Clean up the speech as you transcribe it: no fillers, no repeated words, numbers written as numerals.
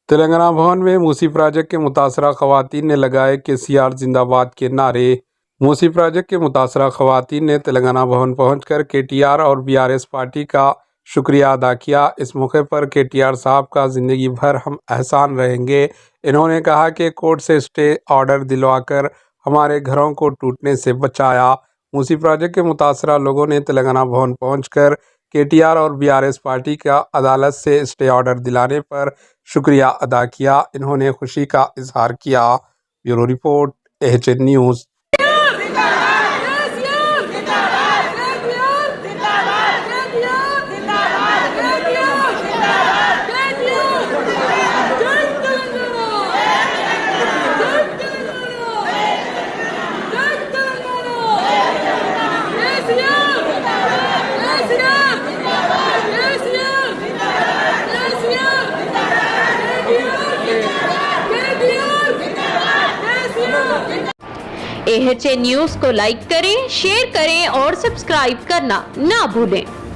तेलंगाना भवन में मूसी प्रोजेक्ट के मुतासरा खवातीन ने लगाए केसीआर जिंदाबाद के नारे। मूसी प्रोजेक्ट के मुतासरा खवातीन ने तेलंगाना भवन पहुंचकर केटीआर और बीआरएस पार्टी का शुक्रिया अदा किया। इस मौके पर केटीआर साहब का जिंदगी भर हम एहसान रहेंगे। इन्होंने कहा कि कोर्ट से स्टे ऑर्डर दिलवाकर हमारे घरों को टूटने से बचाया। मूसी प्रोजेक्ट के मुतासरा लोगों ने तेलंगाना भवन पहुंचकर केटीआर और बीआरएस पार्टी का अदालत से स्टे ऑर्डर दिलाने पर शुक्रिया अदा किया। इन्होंने खुशी का इजहार किया। Bureau report, AHN news. AHN news को लाइक करें, शेयर करें और सब्सक्राइब करना ना भूलें।